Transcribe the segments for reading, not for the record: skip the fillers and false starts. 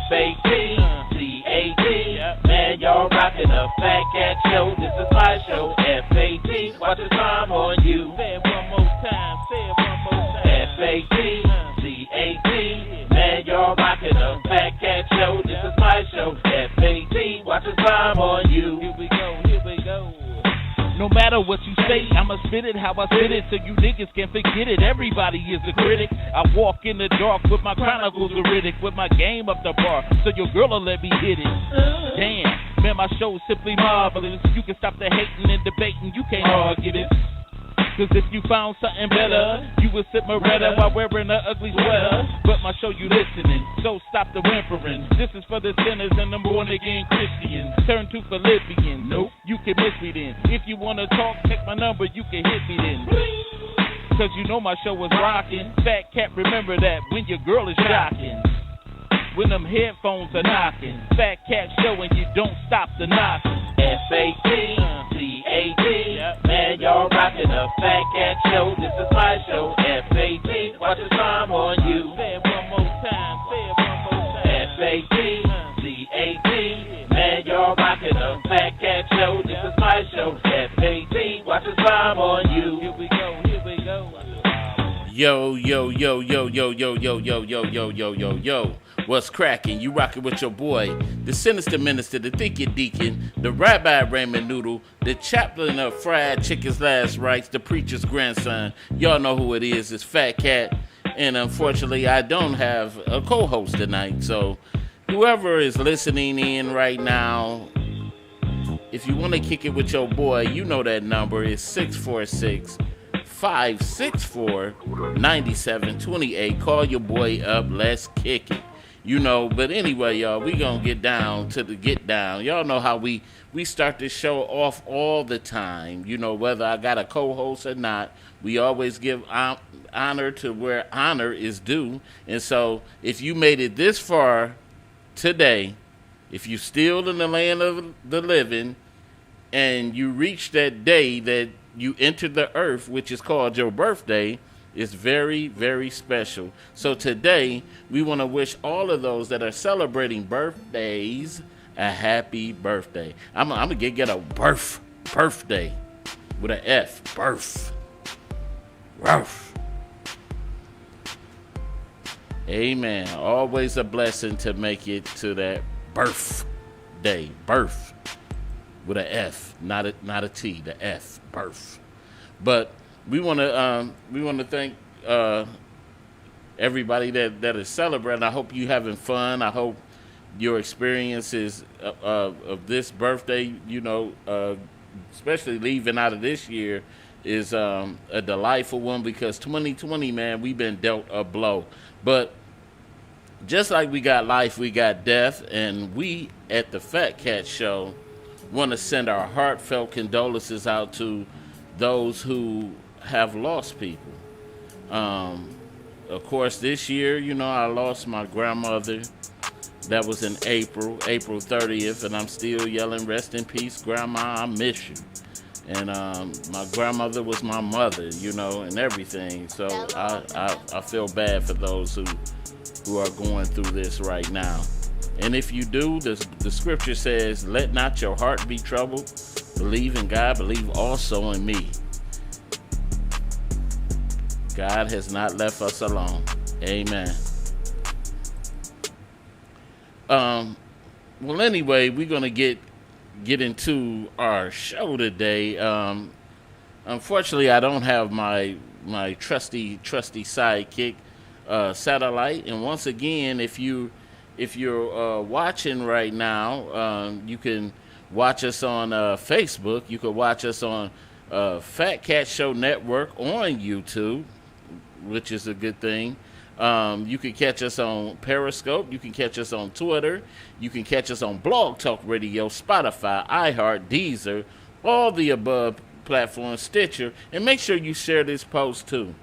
F-A-T-C-A-T. Man, y'all rockin' the Fat Cat Show. This is my show. F-A-T. Watch the time on you. Say it one more time. F-A-T-C-A-T. Man, y'all rockin' the Fat Cat Show. This is my show. F-A-T. Watch the time on you. Here we go. No matter what you say, I'ma spit it how I spit it, so you niggas can't forget it. Everybody is a critic. I walk in the dark with my chronicles veridic, with my game up the bar, so your girl will let me hit it. Damn, man, my show is simply marvelous. You can stop the hating and debating, you can't argue this. Cause if you found something better, you would sip Moretta while wearing an ugly sweater. But my show you listening, so stop the whimpering. This is for the sinners and the born again Christians. Turn to Philippians. Nope, you can miss me then. If you wanna talk, take my number, you can hit me then. Cause you know my show is rocking. Fat Cat, remember that when your girl is shocking. When them headphones are knocking. Fat Cat Show and you don't stop the knocking. F-A-T-C-A-T. Man, y'all rockin' the Fat Cat Show. This is my show. F-A-T. Watch the time on you. Say it one more time. F-A-T-C-A-T. Man, y'all rockin' the Fat Cat Show. This is my show. F-A-T. Watch the time on you. Here we go. Yo. What's cracking? You rocking with your boy, the sinister minister, the thinky deacon, the Rabbi Raymond Noodle, the chaplain of fried chicken's last rites, the preacher's grandson. Y'all know who it is. It's Fat Cat. And unfortunately, I don't have a co-host tonight. So whoever is listening in right now, if you want to kick it with your boy, you know that number is 646-564-9728. Call your boy up. Let's kick it. You know, but anyway, y'all, we gonna get down to the get down. Y'all know how we start this show off all the time. You know, whether I got a co-host or not, we always give honor to where honor is due. And so if you made it this far today, if you still in the land of the living and you reach that day that you entered the earth, which is called your birthday, is very, very special. So today, we want to wish all of those that are celebrating birthdays a happy birthday. I'm going to get a birthday with an F. Birth. Amen. Always a blessing to make it to that birthday. Birth with an F, not a T, the F. Birth. But we want to thank everybody that is celebrating. I hope you having fun. I hope your experiences of this birthday, you know, especially leaving out of this year, is a delightful one, because 2020, man, we've been dealt a blow. But just like we got life, we got death, and we at the Fat Cat Show want to send our heartfelt condolences out to those who have lost people. Of course, this year, you know, I lost my grandmother. That was in April 30th, and I'm still yelling, rest in peace, Grandma, I miss you. And my grandmother was my mother, you know, and everything. So I feel bad for those who are going through this right now. And if you do, the scripture says, let not your heart be troubled. Believe in God, believe also in me. God has not left us alone. Amen. Well, anyway, we're going to get into our show today. Unfortunately, I don't have my trusty sidekick, Satellite. And once again, if you're watching right now, you can watch us on Facebook. You can watch us on Fat Cat Show Network on YouTube, which is a good thing. You can catch us on Periscope. You can catch us on Twitter. You can catch us on Blog Talk Radio, Spotify, iHeart, Deezer, all the above platforms, Stitcher. And make sure you share this post too.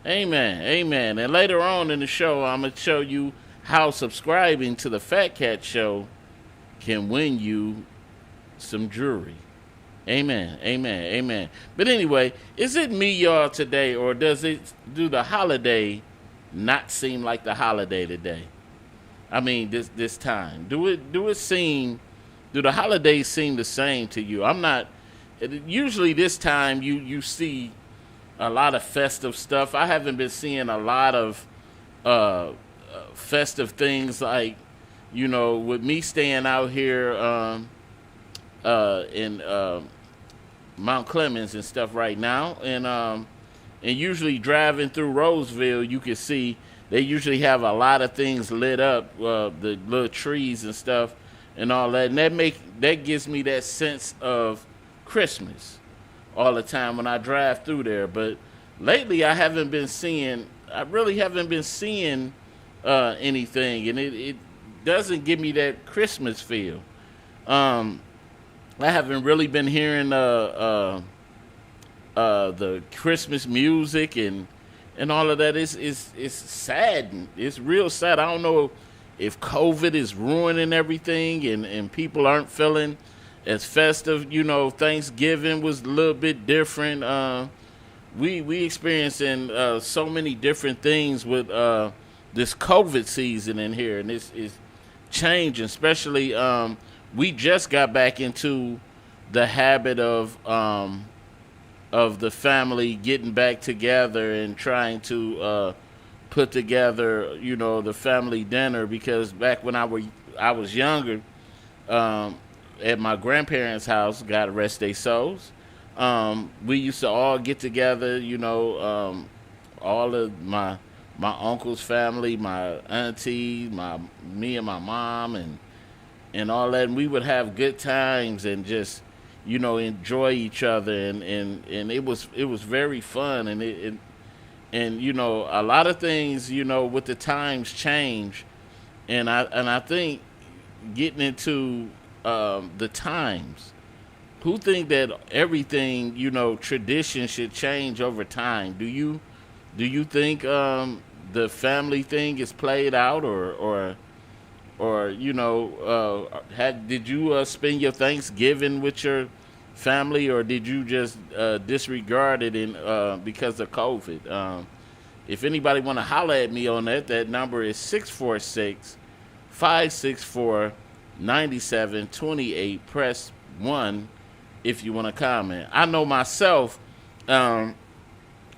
Amen. Amen. And later on in the show, I'm going to show you how subscribing to the Fat Cat Show can win you some jewelry. Amen, amen, amen. But anyway, is it me, y'all, today, or do the holiday not seem like the holiday today? I mean, this time, do the holidays seem the same to you? I'm not. Usually this time you see a lot of festive stuff. I haven't been seeing a lot of uh, festive things like, with me staying out here in Mount Clemens and stuff right now, and usually driving through Roseville, you can see they usually have a lot of things lit up, the little trees and stuff, and all that, and that gives me that sense of Christmas all the time when I drive through there. But lately, I really haven't been seeing anything, and it doesn't give me that Christmas feel. Um, I haven't really been hearing the Christmas music and all of that. It's sad. It's real sad. I don't know if COVID is ruining everything and people aren't feeling as festive. Thanksgiving was a little bit different. We experiencing so many different things with this COVID season in here, and it's changing. Especially, we just got back into the habit of the family getting back together and trying to put together, the family dinner. Because back when I was younger, at my grandparents' house, God rest their souls, we used to all get together, all of my uncle's family, my auntie, me and my mom, and all that, and we would have good times and just enjoy each other, and it was very fun, and a lot of things, with the times change, and I think getting into the times, who think that everything, tradition should change over time? Do you think the family thing is played out, or did you spend your Thanksgiving with your family, or did you just disregard it because of COVID? If anybody want to holler at me on that number is 646-564-9728. Press 1 if you want to comment. I know myself,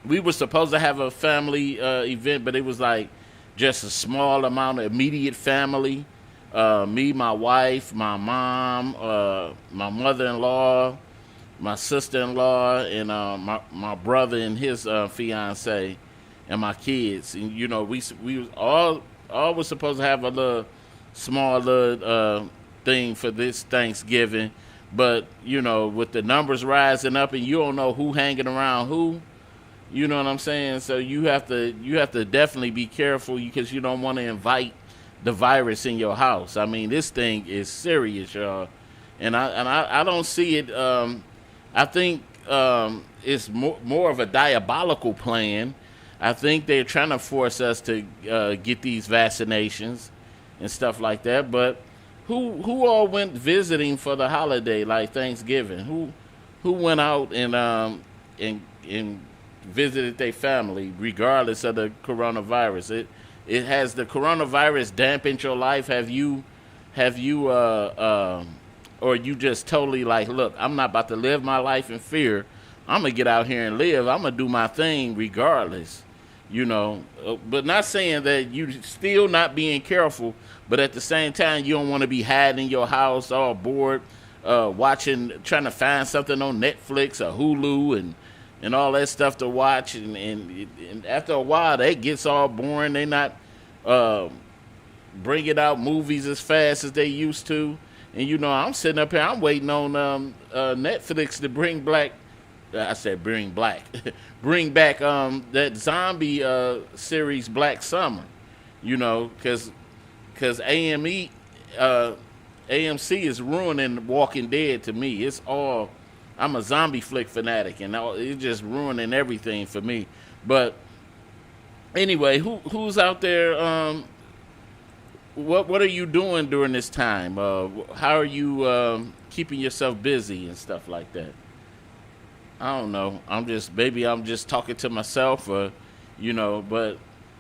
we were supposed to have a family event, but it was like just a small amount of immediate family. Me, my wife, my mom, my mother-in-law, my sister-in-law, and my brother and his fiance, and my kids. And we was all was supposed to have a small thing for this Thanksgiving, but with the numbers rising up, and you don't know who hanging around who. You know what I'm saying? So you have to definitely be careful, because you don't want to invite the virus in your house. I mean, this thing is serious, y'all, and I don't see it. I think it's more of a diabolical plan. I think they're trying to force us to get these vaccinations and stuff like that. But who all went visiting for the holiday, like Thanksgiving? Who went out and visited their family regardless of the coronavirus? It has the coronavirus dampened your life? Have you or you just totally like, look, I'm not about to live my life in fear. I'm gonna get out here and live. I'm gonna do my thing regardless, but not saying that you still not being careful, but at the same time you don't want to be hiding in your house all bored, trying to find something on Netflix or Hulu and all that stuff to watch, and after a while that gets all boring. They not bringing out movies as fast as they used to, and I'm sitting up here, I'm waiting on Netflix to bring back bring back that zombie series Black Summer, because AMC is ruining Walking Dead to me. I'm a zombie flick fanatic, and it's just ruining everything for me. But anyway, who's out there? What are you doing during this time? How are you keeping yourself busy and stuff like that? I don't know. I'm just talking to myself, but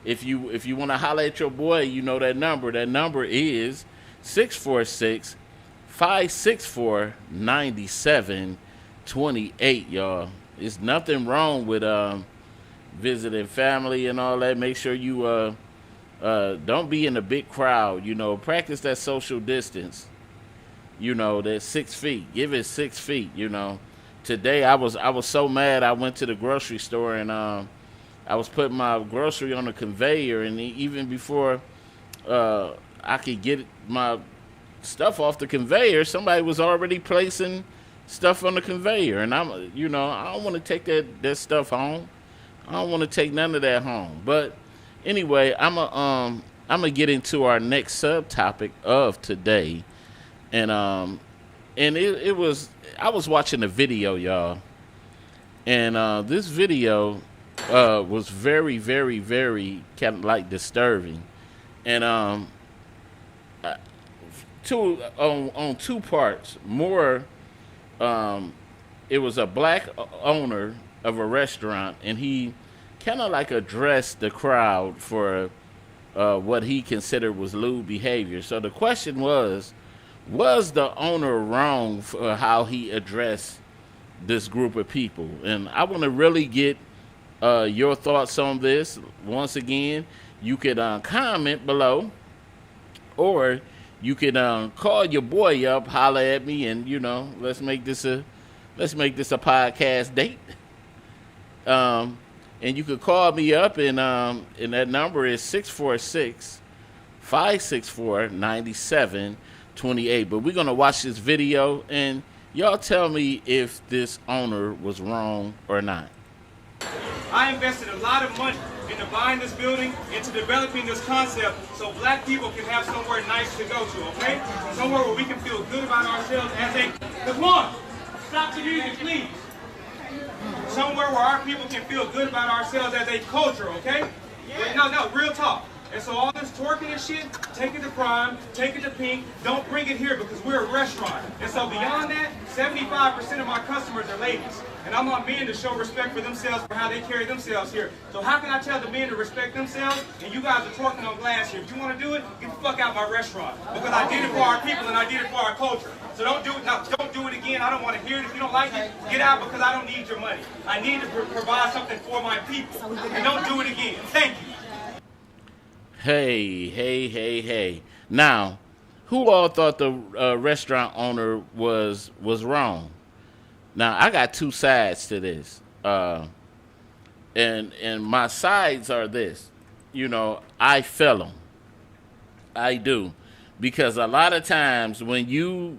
If you want to holler at your boy, you know that number. That number is 646-564-9728, y'all. There's nothing wrong with visiting family and all that. Make sure you don't be in a big crowd. Practice that social distance. That 6 feet. Give it 6 feet. Today I was so mad. I went to the grocery store and I was putting my grocery on the conveyor, and even before I could get my stuff off the conveyor, somebody was already placing stuff on the conveyor, and I don't want to take that stuff home. I don't want to take none of that home. But anyway, I'm gonna get into our next subtopic of today, and it was, I was watching a video, y'all, and this video was very, very, very kind of like disturbing, and on two parts. More, it was a black owner of a restaurant, and he kind of like addressed the crowd for what he considered was lewd behavior. So the question was the owner wrong for how he addressed this group of people? And I want to really get your thoughts on this. Once again, you could comment below, or you could call your boy up, holler at me, and let's make this a podcast date. And you could call me up, and that number is 646-564-9728. But we're gonna watch this video, and y'all tell me if this owner was wrong or not. I invested a lot of money into buying this building, into developing this concept, so black people can have somewhere nice to go to, okay? Somewhere where we can feel good about ourselves as a... Come on! Stop the music, please! Somewhere where our people can feel good about ourselves as a culture, okay? Yeah. No, real talk. And so all this twerking and shit, take it to Prime, take it to Pink, don't bring it here because we're a restaurant. And so beyond that, 75% of my customers are ladies. And I want men to show respect for themselves for how they carry themselves here. So how can I tell the men to respect themselves and you guys are twerking on glass here? If you want to do it, get the fuck out of my restaurant. Because I did it for our people and I did it for our culture. So don't do it now. Don't do it again. I don't want to hear it. If you don't like it, get out because I don't need your money. I need to provide something for my people. And don't do it again. Thank you. Hey. Now, who all thought the restaurant owner was wrong? Now, I got two sides to this. And my sides are this. I feel them. I do. Because a lot of times when you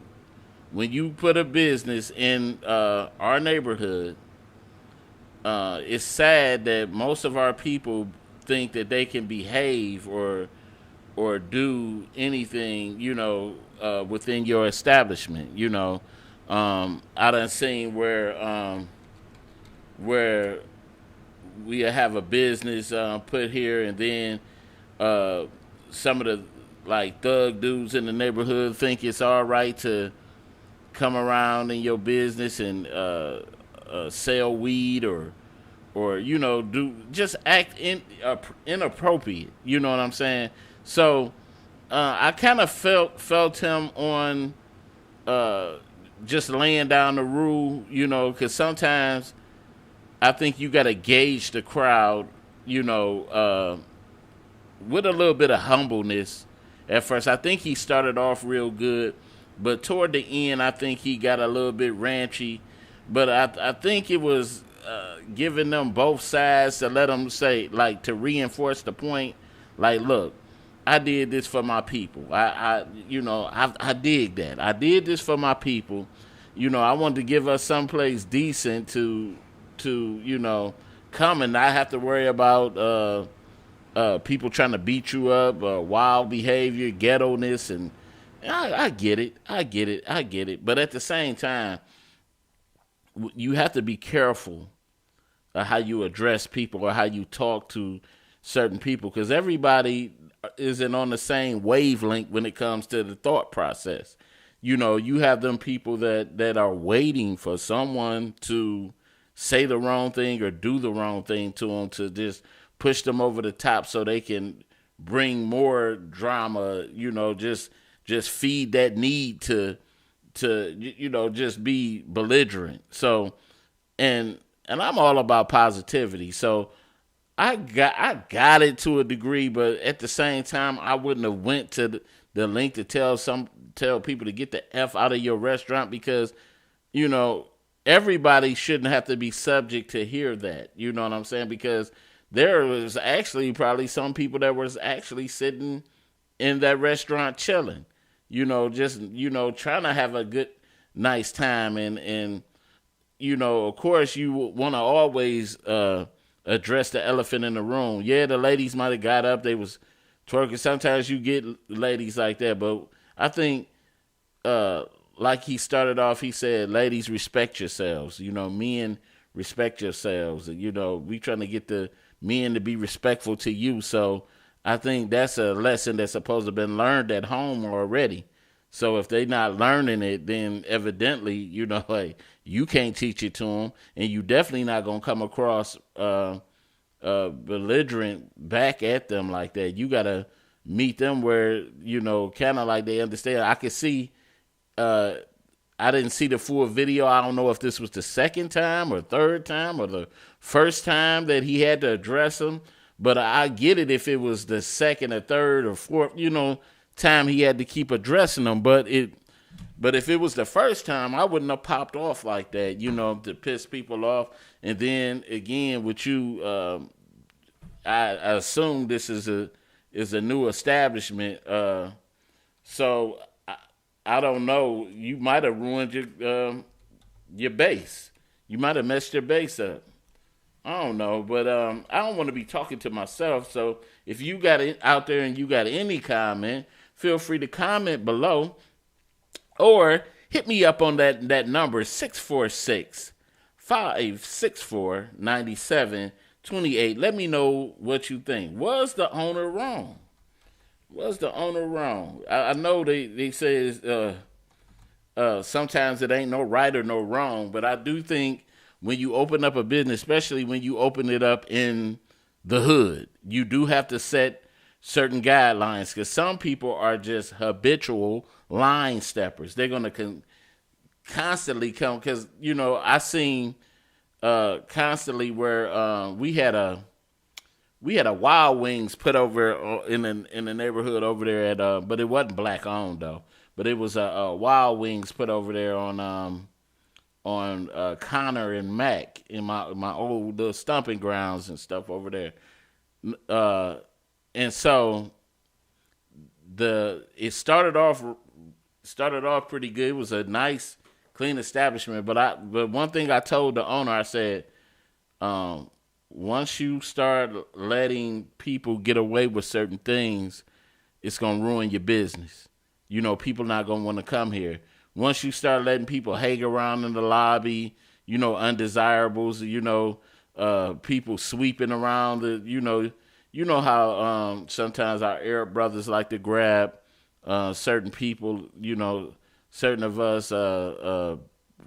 put a business in our neighborhood, it's sad that most of our people think that they can behave or do anything, within your establishment. I done seen where we have a business put here, and then some of the like thug dudes in the neighborhood think it's all right to come around in your business and sell weed or do just act inappropriate. You know what I'm saying? So I kind of felt him on just laying down the rule, because sometimes I think you got to gauge the crowd, with a little bit of humbleness at first. I think he started off real good, but toward the end, I think he got a little bit ranchy. But I think it was giving them both sides to let them say, like, to reinforce the point, like, look, I did this for my people. I dig that. I did this for my people. I wanted to give us someplace decent to come and not have to worry about people trying to beat you up, wild behavior, ghetto-ness, and I get it. But at the same time, you have to be careful of how you address people or how you talk to certain people, because everybody isn't on the same wavelength when it comes to the thought process. You have them people that are waiting for someone to say the wrong thing or do the wrong thing to them to just push them over the top so they can bring more drama, just feed that need to just be belligerent. So, and I'm all about positivity. So I got it to a degree, but at the same time, I wouldn't have went to the length to tell people to get the F out of your restaurant, because, everybody shouldn't have to be subject to hear that. You know what I'm saying? Because there was actually probably some people that was actually sitting in that restaurant chilling, just, trying to have a good, nice time. And of course, you want to always address the elephant in the room. Yeah, the ladies might have got up. They was twerking. Sometimes you get ladies like that. But I think, like he started off, he said, ladies, respect yourselves. Men, respect yourselves. We trying to get the men to be respectful to you. So I think that's a lesson that's supposed to have been learned at home already. So if they not learning it, then evidently, hey, you can't teach it to them, and you definitely not going to come across belligerent back at them like that. You got to meet them where, kind of like they understand. I could see, I didn't see the full video. I don't know if this was the second time or third time or the first time that he had to address them, but I get it if it was the second or third or fourth, time he had to keep addressing them. But if it was the first time, I wouldn't have popped off like that, to piss people off. And then again, with you, I assume this is a new establishment. So I don't know. You might have ruined your base. You might have messed your base up. I don't know, but I don't want to be talking to myself. So if you got it out there and you got any comment, feel free to comment below, or hit me up on that number, 646-564-9728. Let me know what you think. Was the owner wrong? I know they say sometimes it ain't no right or no wrong, but I do think when you open up a business, especially when you open it up in the hood, you do have to set certain guidelines, because some people are just habitual line steppers. They're going to constantly come, because, I seen constantly where we had a Wild Wings put over in the neighborhood over there at but it wasn't black owned though, but it was a Wild Wings put over there on Connor and Mac in my old little stomping grounds and stuff over there. And so it started off pretty good. It was a nice, clean establishment. But one thing I told the owner, I said, once you start letting people get away with certain things, it's gonna ruin your business. People not gonna want to come here. Once you start letting people hang around in the lobby, undesirables, people sweeping around, you know how sometimes our Arab brothers like to grab certain people, certain of us,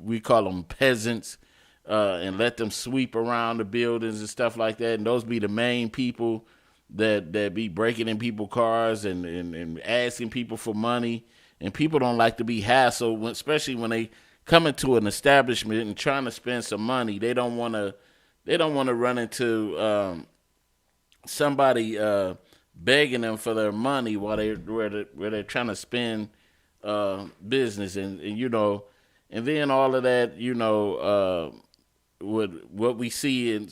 we call them peasants, and let them sweep around the buildings and stuff like that. And those be the main people that be breaking in people's cars and asking people for money. And people don't like to be hassled, especially when they come into an establishment and trying to spend some money. They don't want to run into somebody begging them for their money while they're trying to spend business, and and then all of that, what we see in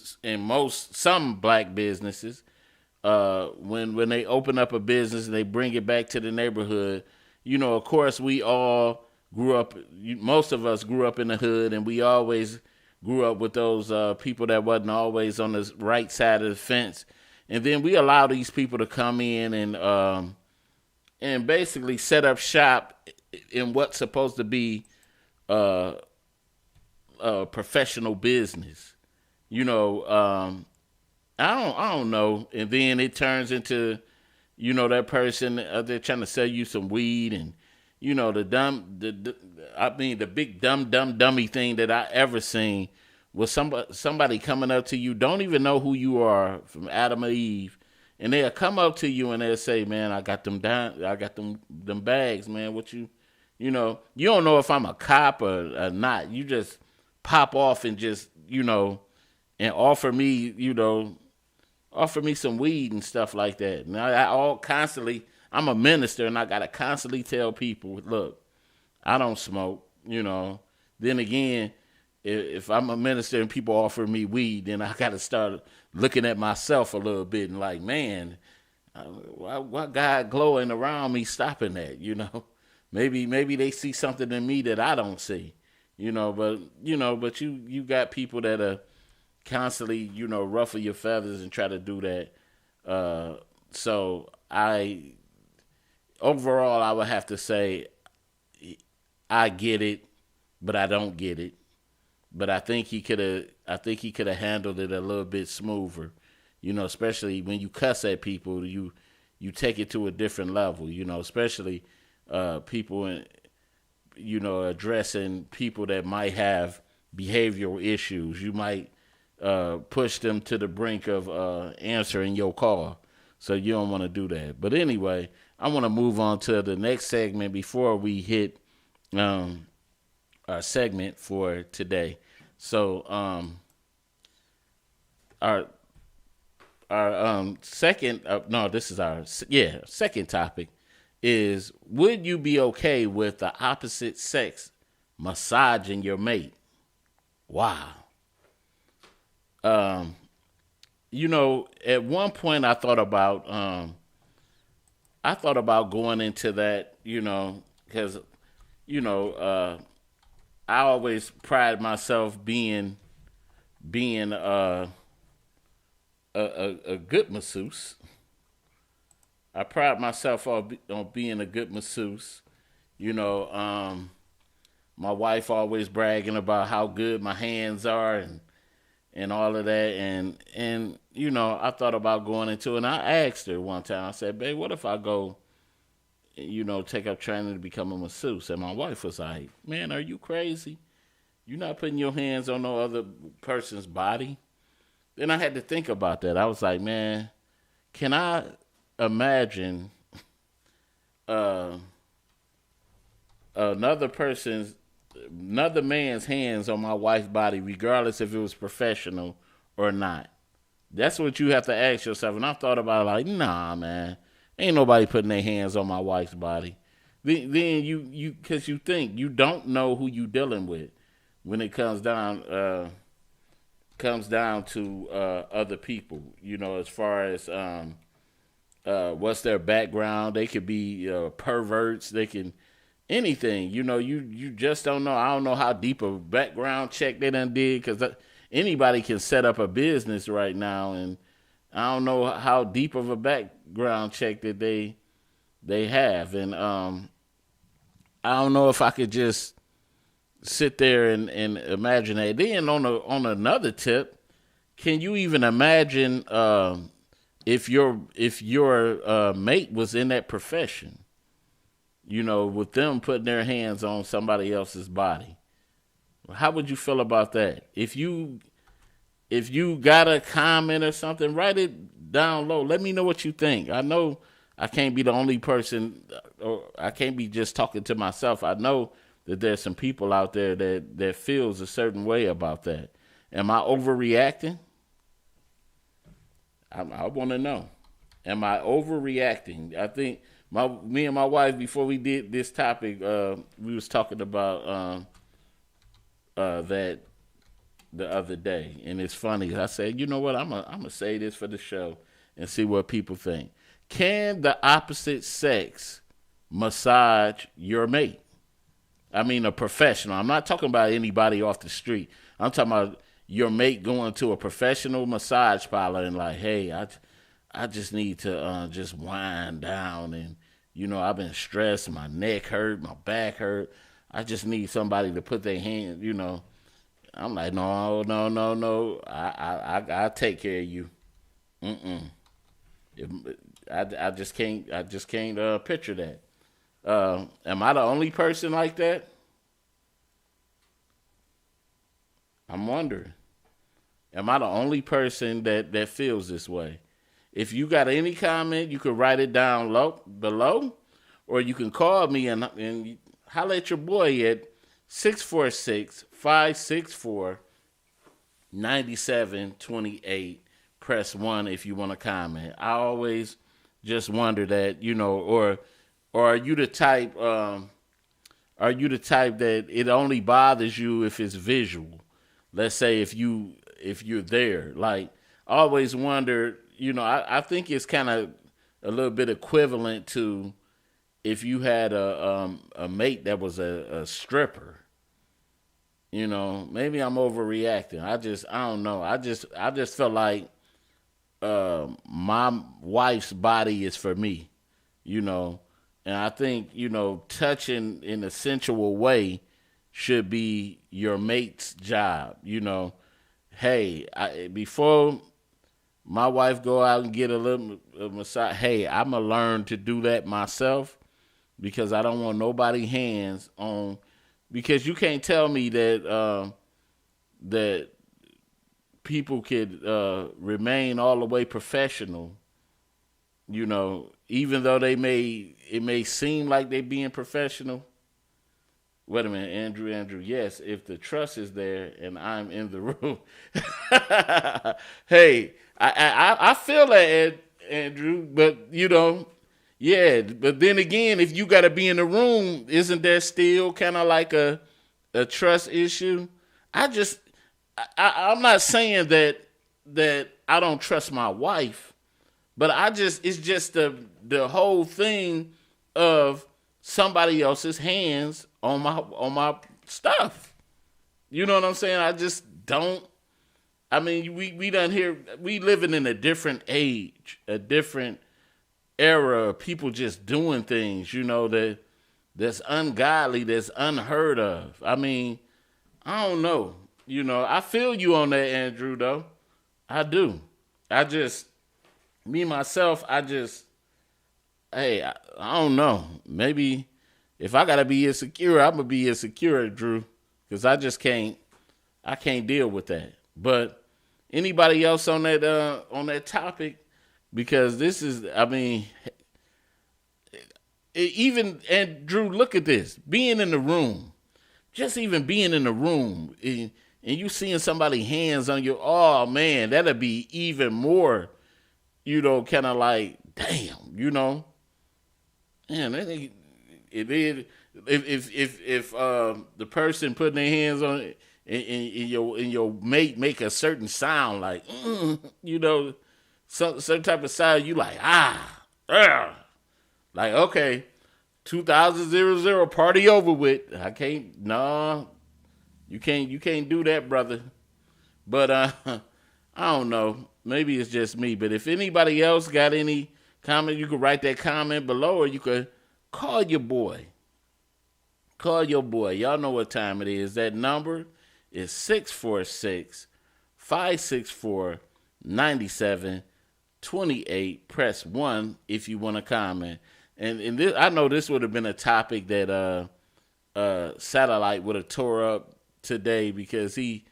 some black businesses, when they open up a business and they bring it back to the neighborhood, of course we all grew up, most of us grew up in the hood, and we always grew up with those people that wasn't always on the right side of the fence. And then we allow these people to come in and basically set up shop in what's supposed to be a professional business. I don't know. And then it turns into, that person, they're trying to sell you some weed, and the big dummy thing that I ever seen with somebody coming up to you, don't even know who you are, from Adam or Eve, and they'll come up to you and they'll say, "Man, I got them bags, man. What you know, you don't know if I'm a cop or not. You just pop off and just, and offer me some weed and stuff like that." And I'm a minister, and I gotta constantly tell people, look, I don't smoke, Then again, if I'm a minister and people offer me weed, then I gotta start looking at myself a little bit and like, man, why God glowing around me stopping that, Maybe they see something in me that I don't see, But you got people that are constantly, ruffle your feathers and try to do that. So overall, I would have to say I get it, but I don't get it. But I think he could have handled it a little bit smoother, especially when you cuss at people, you take it to a different level, especially people, addressing people that might have behavioral issues. You might push them to the brink of answering your call. So you don't want to do that. But anyway, I want to move on to the next segment before we hit our segment for today. So our second second topic is, would you be okay with the opposite sex massaging your mate? Wow. At one point I thought about going into that, because I always pride myself being a good masseuse. I pride myself on being a good masseuse. My wife always bragging about how good my hands are and all of that. And I thought about going into it, and I asked her one time, I said, "Babe, what if I go, take up training to become a masseuse?" And my wife was like, "Man, are you crazy? You're not putting your hands on no other person's body." Then I had to think about that. I was like, man, can I imagine another man's hands on my wife's body, regardless if it was professional or not? That's what you have to ask yourself. And I thought about it like, nah, man, ain't nobody putting their hands on my wife's body. Then because you think you don't know who you dealing with when it comes down to other people. As far as what's their background. They could be perverts. They can anything. You just don't know. I don't know how deep a background check they done did, because anybody can set up a business right now, and I don't know how deep of a background check that they have. And I don't know if I could just sit there and imagine that. Then on another tip, can you even imagine if your mate was in that profession, with them putting their hands on somebody else's body? How would you feel about that? If you got a comment or something, write it down low. Let me know what you think. I know I can't be the only person, or I can't be just talking to myself. I know that there's some people out there that feels a certain way about that. Am I overreacting? I want to know. Am I overreacting? I think me and my wife, before we did this topic, we was talking about that the other day, and it's funny. I said, you know what? I'm gonna say this for the show and see what people think. Can the opposite sex massage your mate? I mean, a professional. I'm not talking about anybody off the street. I'm talking about your mate going to a professional massage parlor and like, hey, I just need to just wind down, and I've been stressed, my neck hurt, my back hurt. I just need somebody to put their hand, I'm like, no. I'll take care of you. I just can't picture that. Am I the only person like that? I'm wondering. Am I the only person that feels this way? If you got any comment, you can write it down below, or you can call me and holler at your boy at 646-564-9728. Press 1 if you want to comment. I always just wonder that, or are you the type that it only bothers you if it's visual? Let's say if you're there. Like, I always wonder, I think it's kind of a little bit equivalent to if you had a mate that was a stripper. Maybe I'm overreacting. I don't know. I just felt like my wife's body is for me, and I think, touching in a sensual way should be your mate's job. Hey, before my wife go out and get a little massage, hey, I'm going to learn to do that myself, because I don't want nobody hands on, because you can't tell me that that people could remain all the way professional, even though it may seem like they being professional. Wait a minute, Andrew, yes, if the trust is there and I'm in the room. Hey, I feel that, Andrew, but, yeah, but then again, if you got to be in the room, isn't there still kind of like a trust issue? I'm not saying that I don't trust my wife, but it's just the whole thing of somebody else's hands on my stuff. You know what I'm saying? I just don't. I mean, we living in a different age, a different era of people just doing things, that's ungodly, that's unheard of. I mean, I don't know. I feel you on that, Andrew, though. I do. Myself, hey, I don't know. Maybe if I got to be insecure, I'm going to be insecure, Drew, because I can't deal with that. But anybody else on that topic? Because this is, I mean, and Drew, look at this. Being in the room, just even being in the room, and you seeing somebody hands on you, oh, man, that'd be even more, kind of like, damn, Man, if the person putting their hands on it and your mate make a certain sound like, some type of sound, you like, like, okay, 2000 party over with. I can't, no, you can't do that, brother. But I don't know, maybe it's just me. But if anybody else got any comment, you could write that comment below, or you could call your boy. Y'all know what time it is. That number is 646-564-9728. Press 1 if you want to comment. And this, I know this would have been a topic that Satellite would have tore up today, because he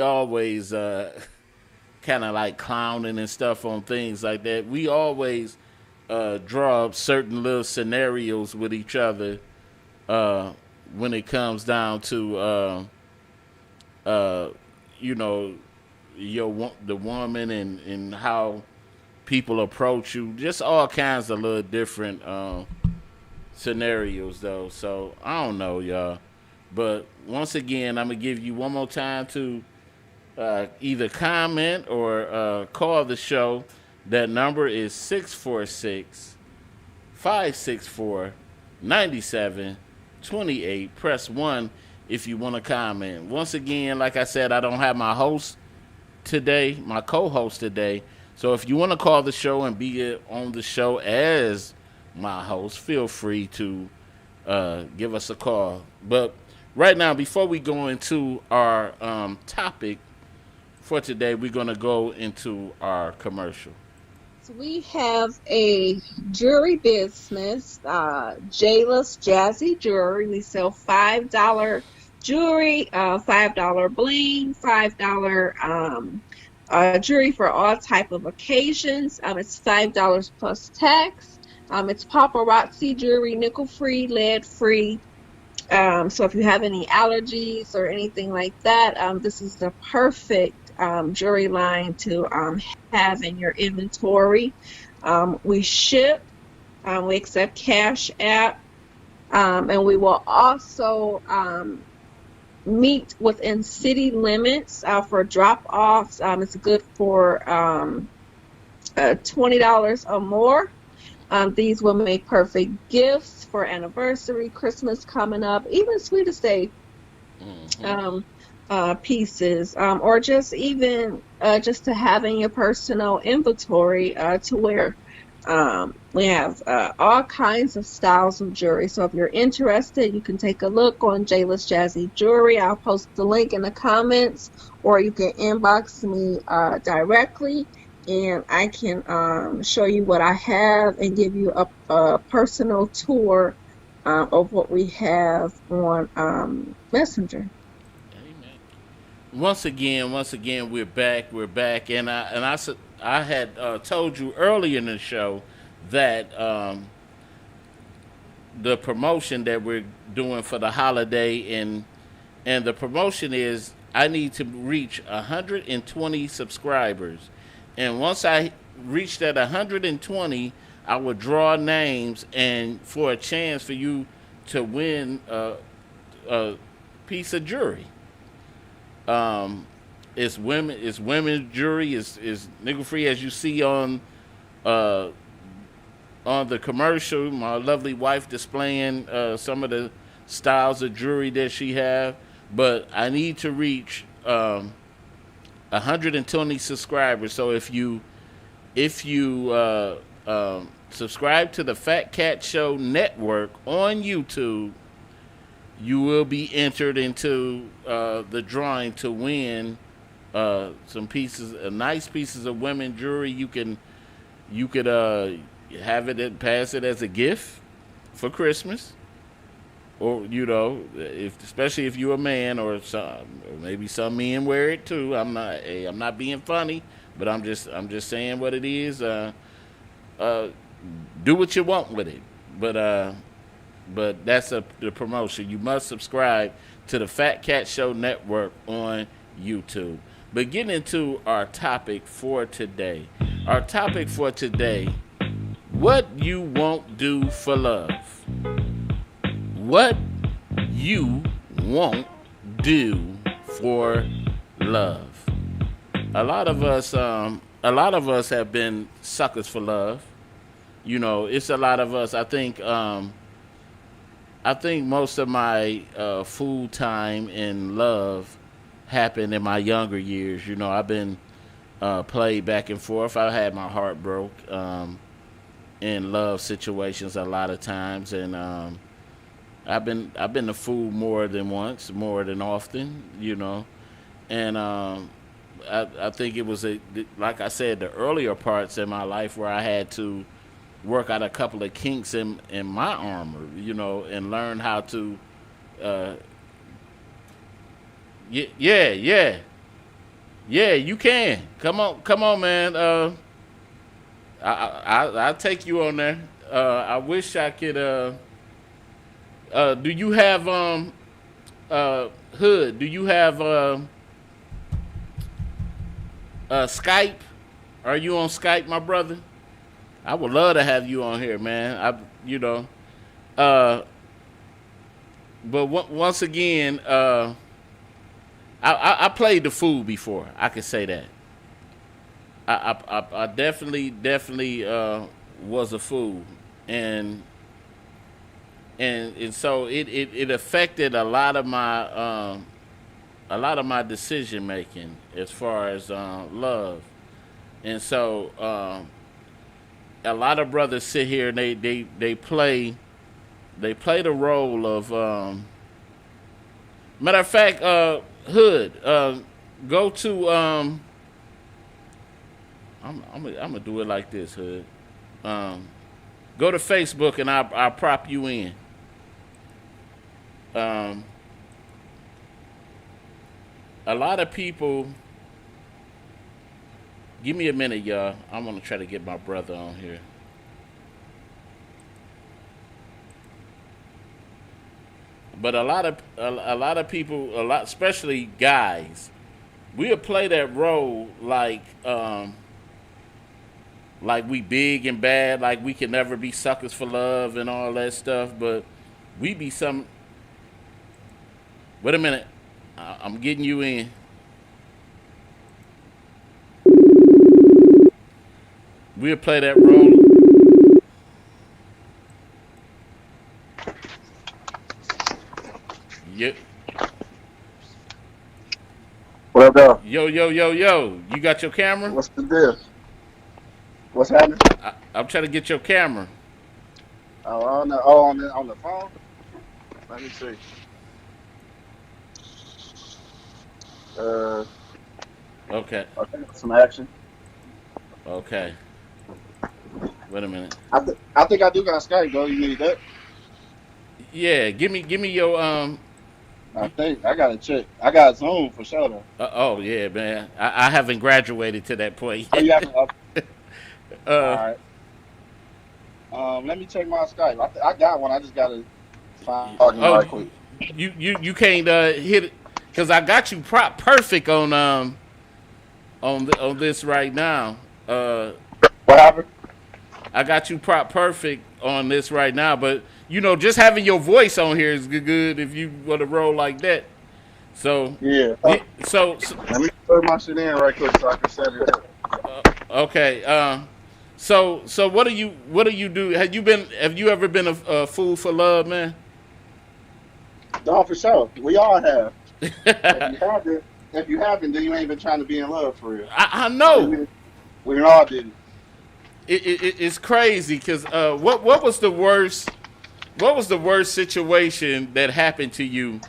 always kind of like clowning and stuff on things like that. We always draw up certain little scenarios with each other when it comes down to the woman and how people approach you, just all kinds of little different scenarios, though. So I don't know, y'all, but once again, I'm gonna give you one more time to either comment or call the show. That number is 646-564-9728. Press 1 if you want to comment. Once again, like I said, I don't have my co-host today. So if you want to call the show and be on the show as my host, feel free to give us a call. But right now, before we go into our topic for today, we're going to go into our commercial. We have a jewelry business, Jayla's Jazzy Jewelry. We sell $5 jewelry, $5 bling, $5 jewelry for all type of occasions. It's $5 plus tax. It's paparazzi jewelry, nickel free, lead free. So if you have any allergies or anything like that, this is the perfect jewelry line to have in your inventory. We ship. We accept Cash App. And we will also meet within city limits for drop-offs. It's good for $20 or more. These will make perfect gifts for anniversary, Christmas coming up, even Sweetest Day pieces, or just even just to have in your personal inventory to wear. We have all kinds of styles of jewelry. So if you're interested, you can take a look on Jayla's Jazzy Jewelry. I'll post the link in the comments, or you can inbox me directly, and I can show you what I have and give you a personal tour of what we have on Messenger. Once again, we're back, and I had told you earlier in the show that the promotion that we're doing for the holiday, and the promotion is I need to reach 120 subscribers, and once I reach that 120, I will draw names and for a chance for you to win a piece of jewelry. It's women's jewelry. Is nickel free, as you see on the commercial. My lovely wife displaying some of the styles of jewelry that she have. But I need to reach 120 subscribers. So if you subscribe to the Fat Cat Show Network on YouTube, you will be entered into the drawing to win some pieces, nice pieces of women jewelry. You could have it and pass it as a gift for Christmas, or especially if you're a man, or maybe some men wear it too. I'm not being funny, but I'm just saying what it is. Do what you want with it, but that's the promotion. You must subscribe to the Fat Cat Show Network on YouTube. But getting into our topic for today. Our topic for today, what you won't do for love. What you won't do for love. A lot of us have been suckers for love. It's a lot of us. I think most of my full time in love happened in my younger years. I've been played back and forth. I had my heart broke in love situations a lot of times, and I've been a fool more than once, more than often. And I think it was like I said, the earlier parts in my life where I had to work out a couple of kinks in my armor, and learn how to, yeah, you can. Come on, man. I'll take you on there. I wish I could. Do you have Hood? Do you have Skype? Are you on Skype, my brother? I would love to have you on here, man. But once again, I played the fool before. I can say that. I definitely was a fool, and so it affected a lot of my decision making as far as love, and so. A lot of brothers sit here and they play the role of matter of fact, Hood, go to I'm gonna do it like this, Hood. Go to Facebook and I'll prop you in. A lot of people Give me a minute, y'all. I'm gonna try to get my brother on here. But a lot of people, especially guys, we'll play that role like we big and bad, like we can never be suckers for love and all that stuff. But we be some. Wait a minute, I'm getting you in. We'll play that role. Yeah. What up, Yo. You got your camera? What's the deal? What's happening? I'm trying to get your camera. Oh, on the phone? Let me see. Okay. Some action. Okay. Wait a minute. I think I do got Skype though. You need that? Yeah. Give me your I think I gotta check. I got Zoom for sure though. Oh yeah, man. I haven't graduated to that point Oh, yet. you haven't? All right. Let me check my Skype. I got one. I just gotta find right quick. You can't hit it because I got you perfect on this right now. What happened? I got you perfect on this right now, but just having your voice on here is good if you want to roll like that. So yeah. So Let me put my shit in right quick so I can set it up. Okay. So what do you do? Have you ever been a fool for love, man? No, for sure. We all have. If you haven't, then you ain't been trying to be in love for real. I know. We all did it. It's crazy because what was the worst situation that happened to you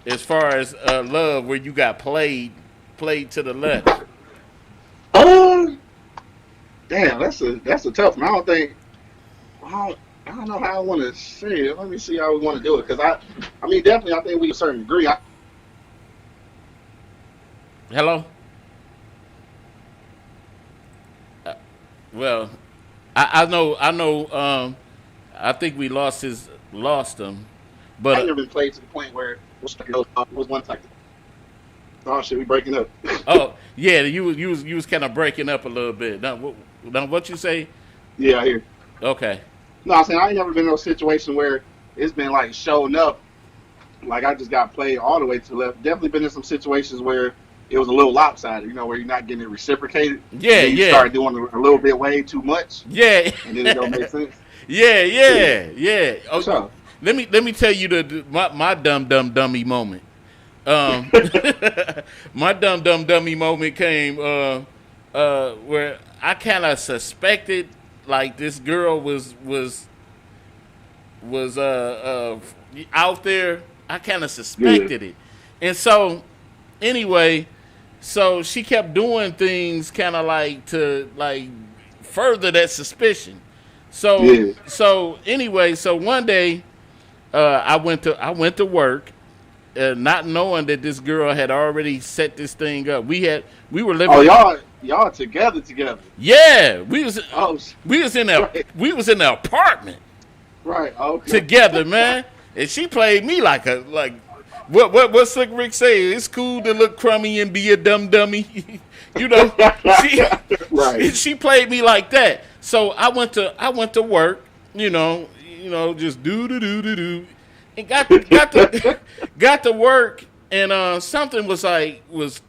as far as love where you got played to the left? Damn, that's a tough one. I don't know how I want to say it. Let me see how we want to do it because I mean definitely I think we to a certain degree. Hello. Well, I know. I think we lost him, but I never been played to the point where it was one type. Oh shit, we breaking up. Oh yeah, you was kind of breaking up a little bit. Now what you say? Yeah, I hear. Okay. No, I'm saying I ain't never been in a situation where it's been like showing up, like I just got played all the way to the left. Definitely been in some situations where it was a little lopsided, where you're not getting it reciprocated. Yeah, you start doing a little bit way too much. Yeah. And then it don't make sense. Yeah. Okay. Sure. Let me tell you my dummy moment. My dummy moment came where I kind of suspected like this girl was out there. I kind of suspected it, and so anyway, so she kept doing things kind of like to like further that suspicion. So anyway, so one day I went to work. Not knowing that this girl had already set this thing up. We were living. Oh, y'all together. Yeah, we was in the apartment. Right. Okay. Together, man. And she played me like what Slick Rick say? It's cool to look crummy and be a dummy. She played me like that. So I went to work. Just do. And got to work, and something was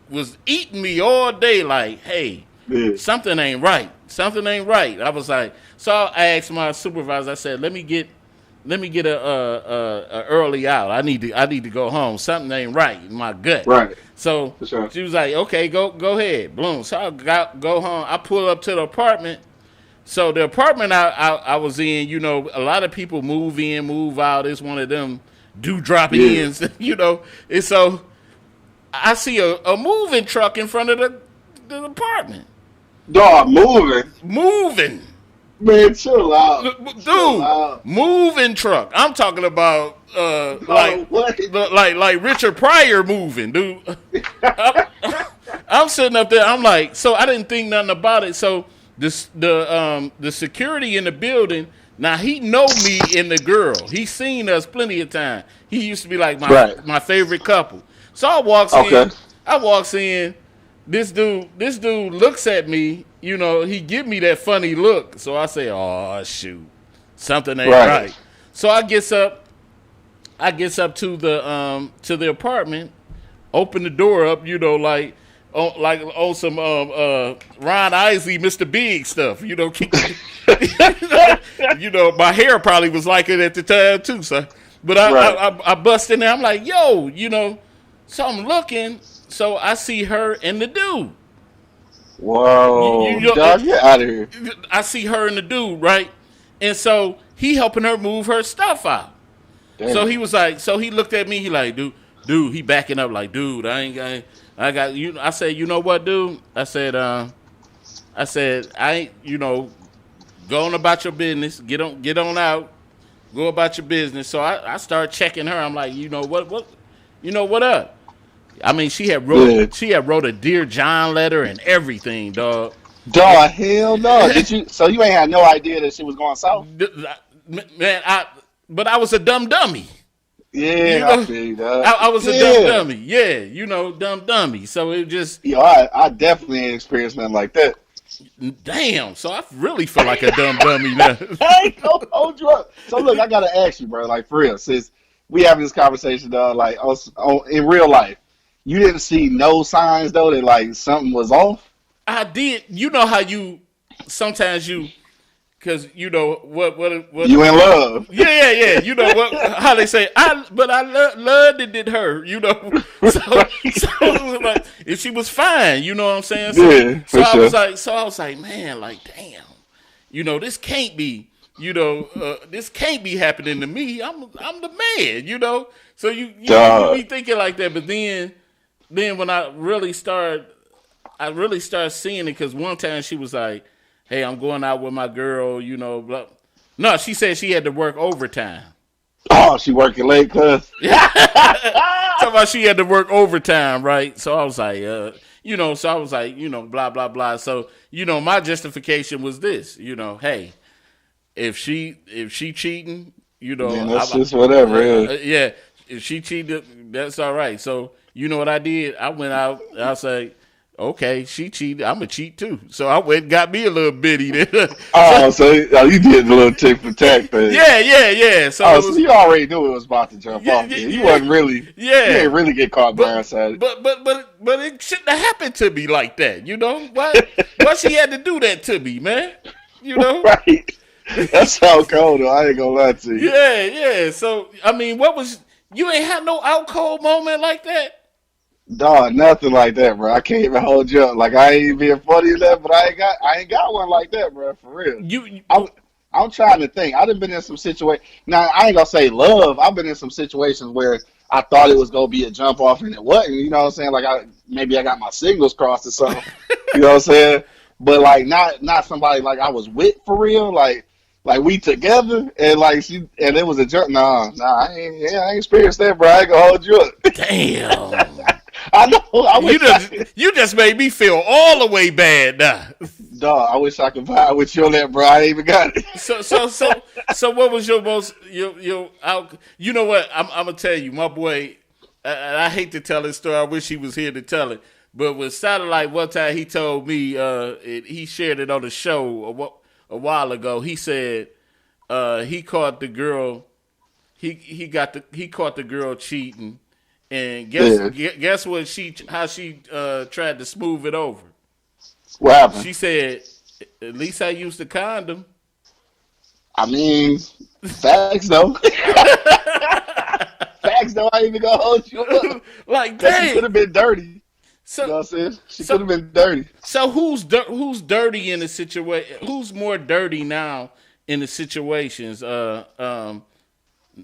eating me all day. Like, hey, something ain't right. I was like, so I asked my supervisor. I said, let me get a early out. I need to go home. Something ain't right in my gut. Right. So sure. She was like, okay, go ahead, boom. So I go home. I pull up to the apartment. So the apartment I was in, a lot of people move in, move out. It's one of them drop-ins, And so I see a moving truck in front of the apartment. Dog, moving. Man, chill out. Dude, moving truck. I'm talking about like Richard Pryor moving, dude. I'm sitting up there. I'm like, so I didn't think nothing about it. So the security in the building. Now he know me and the girl. He's seen us plenty of time. He used to be like my favorite couple. So I walks in. This dude looks at me. You know, he give me that funny look. So I say, "Oh shoot, something ain't right." So I gets up to the apartment, open the door up. You know, like on some Ron Isley, Mr. Big stuff. You know, you know, my hair probably was like it at the time too. So, but I bust in there. I'm like, yo, you know. So I'm looking. So I see her and the dude. Whoa, dog, get out of here. I see her and the dude, right? And so he helping her move her stuff out. Damn. So he was like, so he looked at me, he like, dude, he backing up like, dude, I got you. I said, you know what, dude? I said, I ain't, you know, go on about your business, get on out, go about your business. So I started checking her. I'm like, you know what up? I mean, she had wrote a Dear John letter and everything, dog. Dog, hell no. Did you? So you ain't had no idea that she was going south? Man, but I was a dumb dummy. Yeah, you know, I feel you, dog. I was a dumb dummy. Yeah, you know, dumb dummy. So it just. Yo, I definitely ain't experienced nothing like that. Damn. So I really feel like a dumb dummy now. I ain't gonna hold you up. So look, I gotta ask you, bro. Like for real, since we having this conversation, dog. Like in real life. You didn't see no signs though that like something was off? I did. You know how you sometimes because you know what you in love. Yeah. You know how they say I loved it did her, you know. So it was like if she was fine, you know what I'm saying? So, yeah, I was like, man, like damn. You know, this can't be, you know, this can't be happening to me. I'm the man, you know. So you be thinking like that, but then when I really started seeing it because one time she was like, hey, I'm going out with my girl, you know. Blah. No, she said she had to work overtime. Oh, she working late, cuz? Talking about she had to work overtime, right? So I was like, you know, blah, blah, blah. So, you know, my justification was this, you know, hey, if she cheating, you know. Man, that's just whatever. Yeah, if she cheated, that's all right. So, you know what I did? I went out. I was like, okay, she cheated. I'm going to cheat too. So I went and got me a little bitty there. So you did the little tick for tack thing. Yeah. So, so you already knew it was about to jump off. You wasn't really. Yeah. You didn't really get caught blindsided. But it shouldn't have happened to me like that. You know why she had to do that to me, man? You know, right? That's so cold. Though. I ain't gonna lie to you. Yeah. So I mean, you ain't had no out cold moment like that? Dog, nothing like that, bro. I can't even hold you up. Like I ain't being funny enough, but I ain't got one like that, bro. For real. I'm trying to think. I done been in some situations. Now I ain't gonna say love. I've been in some situations where I thought it was gonna be a jump off and it wasn't. You know what I'm saying? Like maybe I got my signals crossed or something. You know what I'm saying? But like not somebody like I was with for real. Like we together and like and it was a jump. Nah, I ain't experienced that, bro. I ain't gonna hold you up. Damn. I know. You just made me feel all the way bad now. Dog, I wish I could vibe with you on that, bro. I ain't even got it. So what was your most your out? You know what? I'm gonna tell you, my boy. I hate to tell this story. I wish he was here to tell it. But with Satellite, one time he told me he shared it on the show a while ago. He said he caught the girl. He caught the girl cheating. And guess what? How she tried to smooth it over. What happened? She said, "At least I used the condom." I mean, facts though. Facts though. I ain't even gonna hold you up. Like, dang. She could have been dirty. So, you know what I'm saying? She could have been dirty. So who's dirty in the situation? Who's more dirty now in the situations?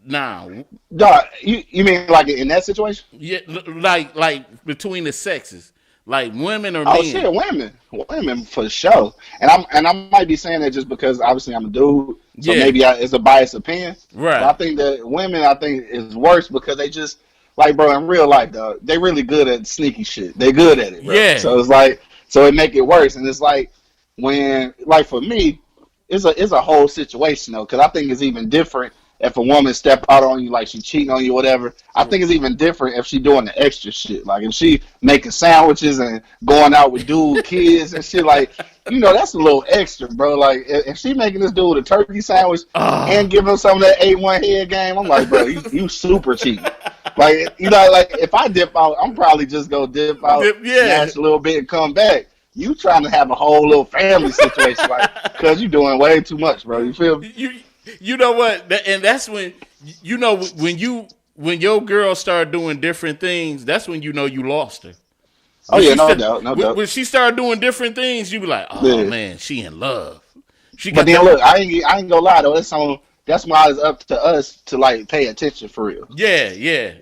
Now, dog, you mean like in that situation? Yeah, like between the sexes, like women or men. Oh shit, women for sure. And I might be saying that just because obviously I'm a dude, so maybe it's a biased opinion. Right. But I think that women, is worse because they just like, bro, in real life, though, they really good at sneaky shit. They good at it, bro. Yeah. So it's like, so it make it worse. And it's like when, like for me, it's a whole situation though, because I think it's even different if a woman step out on you like she cheating on you, whatever. I think it's even different if she doing the extra shit, like if she making sandwiches and going out with dude kids and shit, like, you know, that's a little extra, bro. Like if she making this dude a turkey sandwich and give him some of that 8-1 head game, I'm like, bro, you super cheating. Like, you know, like if I dip out, I'm probably just go dip out, snatch a little bit and come back. You trying to have a whole little family situation, like, cause you doing way too much, bro. You feel me? You know what? And that's when, you know, when your girl started doing different things, that's when you know you lost her. Oh yeah, no doubt. When she started doing different things, you be like, oh man, she in love. But then look, I ain't gonna lie though. That's why it's up to us to like pay attention for real. Yeah.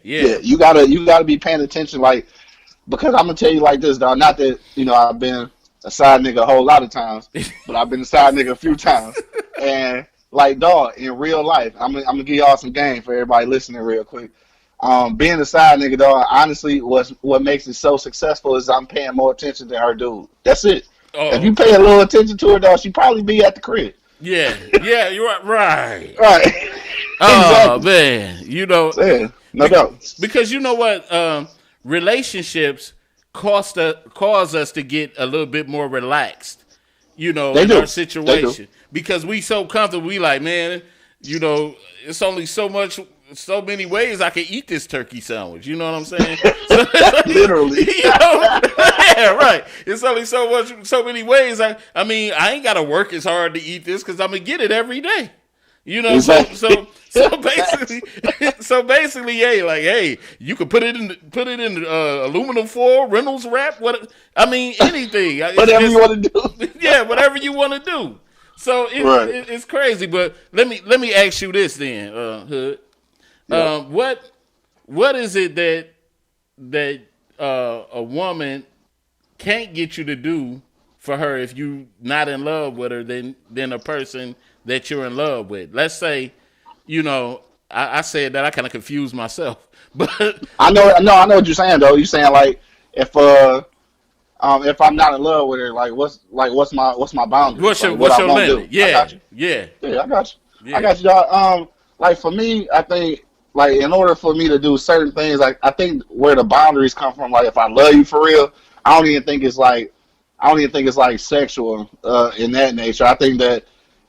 You gotta be paying attention, like, because I'm gonna tell you like this, dog. Not that, you know, I've been a side nigga a whole lot of times, but I've been a side nigga a few times. And like, dog, in real life, I'm gonna give y'all some game for everybody listening real quick. Being a side nigga, dog, honestly, what makes it so successful is I'm paying more attention to her dude. That's it. If you pay a little attention to her, dog, she probably be at the crib. Yeah, you're right. Right. Oh, man, you know. Yeah, no doubt. Because you know what? Relationships cause us to get a little bit more relaxed, you know, in our situation. Because we so comfortable, we like, man, you know, it's only so many ways I can eat this turkey sandwich. You know what I'm saying? Literally. You know? Yeah, right. It's only so many ways. I mean, I ain't got to work as hard to eat this because I'm going to get it every day. You know, exactly. so basically, hey, like, hey, you can put it in aluminum foil, Reynolds wrap, anything. Whatever you want to do. Yeah, whatever you want to do. So it's crazy, but let me ask you this then, Hood. Yeah. What is it that a woman can't get you to do for her if you not in love with her than a person that you're in love with? Let's say, you know, I said that I kind of confused myself, but I know what you're saying though. You're saying like if I'm not in love with her, what's my boundary? What's your limit? Yeah, I got you. Yeah, I got you. Yeah. I got you, dog. Like for me, I think like in order for me to do certain things, like I think where the boundaries come from, like if I love you for real, I don't even think it's like sexual in that nature. I think that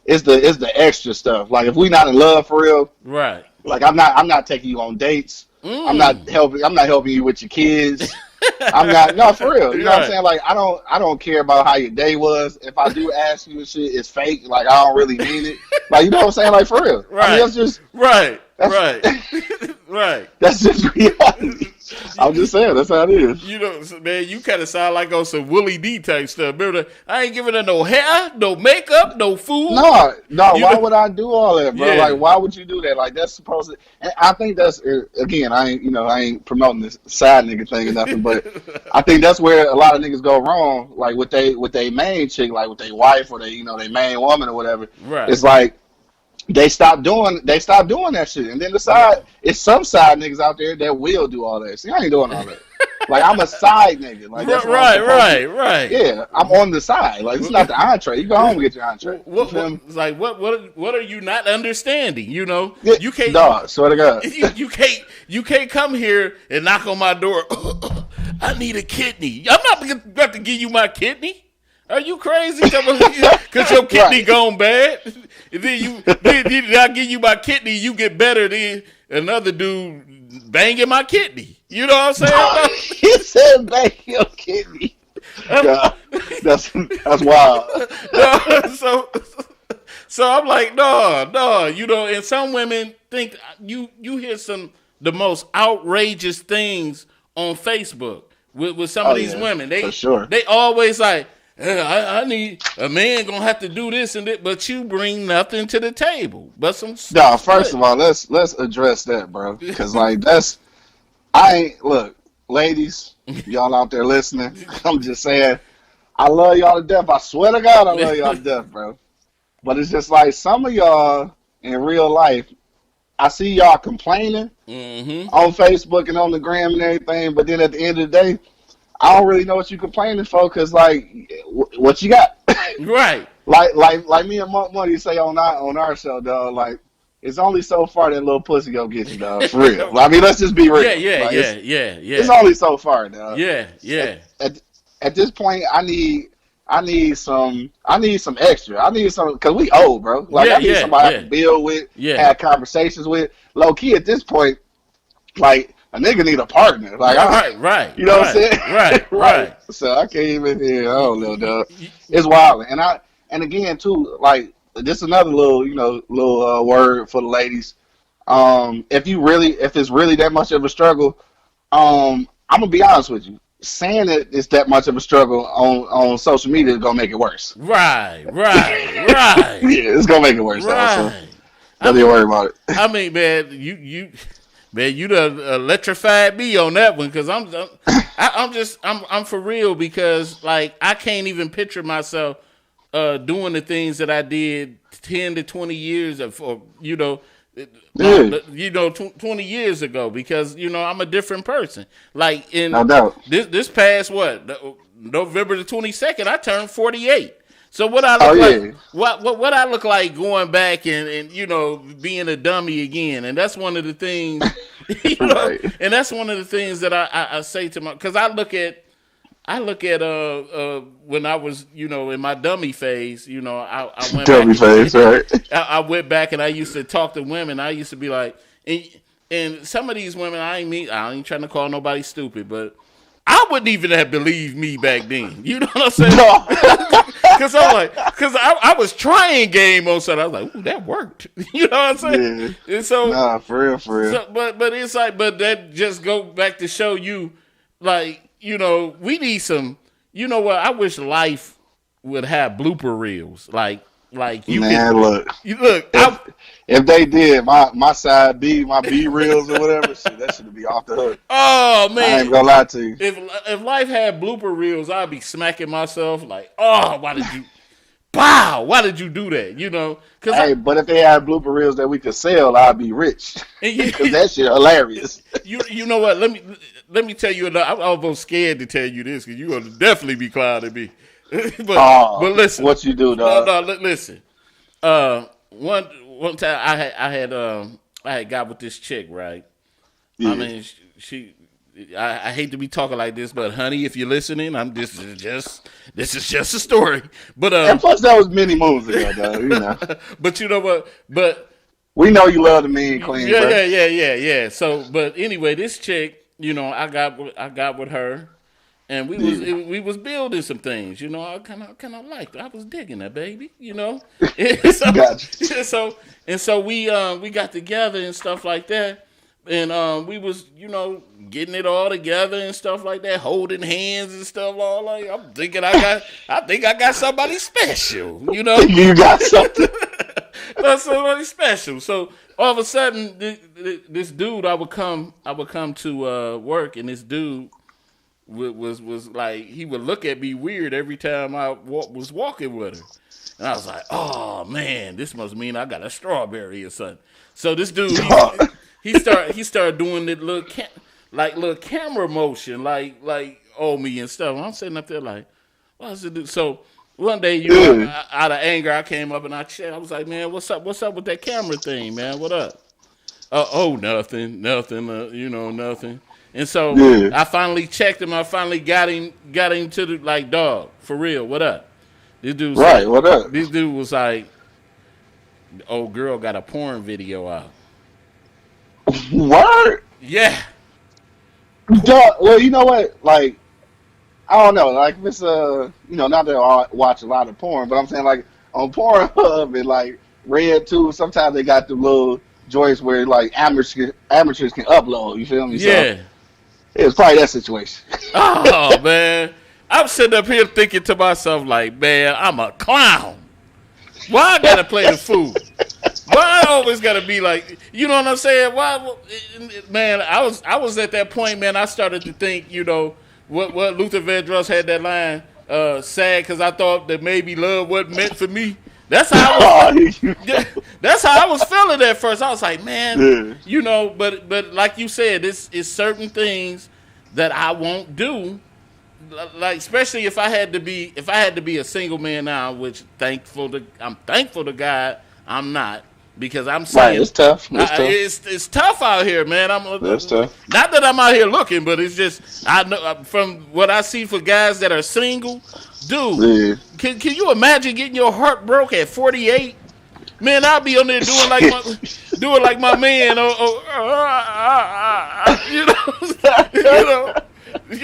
it's the extra stuff. Like if we not in love for real, right? Like I'm not taking you on dates. I'm not helping you with your kids. No, for real. You know what I'm saying? Like I don't care about how your day was. If I do ask you shit, it's fake. Like I don't really mean it. Like, you know what I'm saying? Like for real. Right. I mean, that's just right. That's just reality. I'm just saying, that's how it is. You know, man, you kind of sound like on some Willie D type stuff. Remember, I ain't giving her no hair, no makeup, no food. No. Why would I do all that, bro? Yeah. Like, why would you do that? Like, that's supposed to. And I think that's again. I ain't promoting this side nigga thing or nothing, but I think that's where a lot of niggas go wrong. Like with they main chick, like with their wife or they main woman or whatever. Right. It's like they stop doing that shit, and then it's some side niggas out there that will do all that. See, I ain't doing all that. Like I'm a side nigga. Like that's right. Yeah, I'm on the side. Like it's not the entree. You go home and get your entree. What are you not understanding? You know, you can't. Dog, swear to God. You can't come here and knock on my door. I need a kidney. I'm not about to give you my kidney. Are you crazy? Because your kidney gone bad. And then I give you my kidney, you get better than another dude banging my kidney. You know what I'm saying? He said bang your kidney. God, that's wild. No, so I'm like, no. You know, and some women think you hear the most outrageous things on Facebook with some of these women. For sure. They always like, I need a man gonna have to do this and that, but you bring nothing to the table but some. No, first of all, let's address that, bro, because like look, ladies, y'all out there listening. I'm just saying, I love y'all to death. I swear to God, I love y'all to death, bro. But it's just like some of y'all in real life I see y'all complaining on Facebook and on the gram and everything, but then at the end of the day, I don't really know what you complaining for, cause like, what you got? Right. Like me and Money say on our show, dog. Like, it's only so far that little pussy gonna get you, dog. For real. I mean, let's just be real. Yeah. Like, yeah. It's only so far, dog. Yeah. At this point, I need some extra. I need some, cause we old, bro. Like, I need somebody to build with, have conversations with. Low key at this point, like, a nigga need a partner. Like, right. You know what I'm saying? Right. So I can't even hear. I don't know, dog. It's wild. And again too, like, this is another little word for the ladies. If it's really that much of a struggle, I'm gonna be honest with you. Saying that it's that much of a struggle on social media is gonna make it worse. Right. Yeah, it's gonna make it worse. Right. So don't even worry about it. I mean, man, you done electrified me on that one, because I'm for real, because like I can't even picture myself doing the things that I did 10 to 20 years of, or 20 years ago, because I'm a different person. Like in no doubt. This past November the 22nd, I turned 48. So what I look like, what I look like going back and being a dummy again, and that's one of the things, Right. and that's one of the things that I say to because I look at when I was in my dummy phase, I went dummy back, phase, right? I went back and I used to talk to women. I used to be like, and some of these women, I ain't trying to call nobody stupid, but I wouldn't even have believed me back then. You know what I'm saying? No. Because I was trying game on something. I was like, ooh, that worked. You know what I'm saying? Yeah. And so, nah, for real. So, but it's like, but that just go back to show you, like, we need some. You know what? I wish life would have blooper reels, like you. Man, look. If they did, my side B, my B reels or whatever, shit, that should be off the hook. Oh man, I ain't gonna lie to you. If life had blooper reels, I'd be smacking myself like, oh, why did you? Wow, why did you do that? But if they had blooper reels that we could sell, I'd be rich. Because that shit hilarious. You know what? Let me tell you. I'm almost scared to tell you this, because you're gonna definitely be clowning me. but listen, what you do, dog? No, listen. One time I had got with this chick, right? Yeah. I mean, I hate to be talking like this, but honey, if you're listening, this is just a story. But and plus that was many moons ago, though. But you know what? But we know you love the mean clean. Yeah. So, but anyway, this chick, I got with her, and we was building some things. I kind of liked it. I was digging that baby. So we got together and stuff like that. And we was, getting it all together and stuff like that, holding hands and stuff. All like, I'm thinking I got somebody special, You got something. Somebody special. So all of a sudden, this dude, I would come to work, and this dude was like, he would look at me weird every time I was walking with her, and I was like, oh man, this must mean I got a strawberry or something. So this dude. He started doing that little camera motion, like on me and stuff. I'm sitting up there like, what's it do? So one day, out of anger, I came up and I checked. I was like, man, what's up with that camera thing, man? What up? Nothing. Nothing. And so I finally checked him. I finally got him to the like, dog, for real. What up? This dude right. Like, what up? This dude was like, the old girl got a porn video out. Word? Yeah. Well, you know what? Like, I don't know. Like, it's not that I watch a lot of porn, but I'm saying like on Pornhub and like Red too. Sometimes they got the little joints where like amateurs can upload. You feel me? Yeah. So, it's probably that situation. Oh man, I'm sitting up here thinking to myself like, man, I'm a clown. Why I gotta play the fool? Why I always gotta be like, you know what I'm saying? Why, man? I was at that point, man. I started to think, what Luther Vandross had that line, sad because I thought that maybe love wasn't meant for me. That's how I was. That's how I was feeling at first. I was like, man, you know, but like you said, this is certain things that I won't do. Like especially if I had to be a single man now, which I'm thankful to God I'm not. Because I'm saying right, it's tough. It's tough out here, man. It's tough. Not that I'm out here looking, but it's just I know from what I see for guys that are single, dude. Yeah. Can you imagine getting your heart broke at 48? Man, I'll be on there doing like my man. You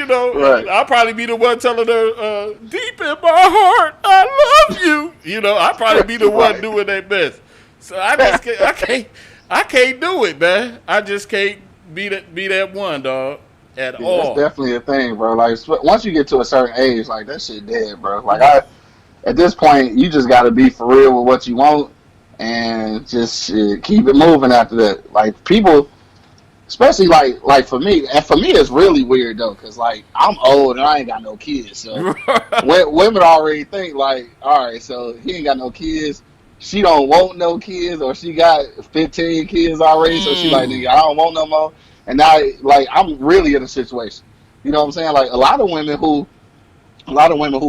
know. Right. I'll probably be the one telling her, "Deep in my heart, I love you." You know, I'll probably be the one doing that best. So I can't do it, man. I just can't be that one, dog, at all. That's definitely a thing, bro. Like once you get to a certain age, like that shit dead, bro. Like at this point, you just got to be for real with what you want and just keep it moving after that. Like people, especially like for me, and for me it's really weird though, cause like I'm old and I ain't got no kids, so women already think like, all right, so he ain't got no kids. She don't want no kids, or she got 15 kids already, so she like, nigga, I don't want no more. And now, like, I'm really in a situation. You know what I'm saying? Like, a lot of women who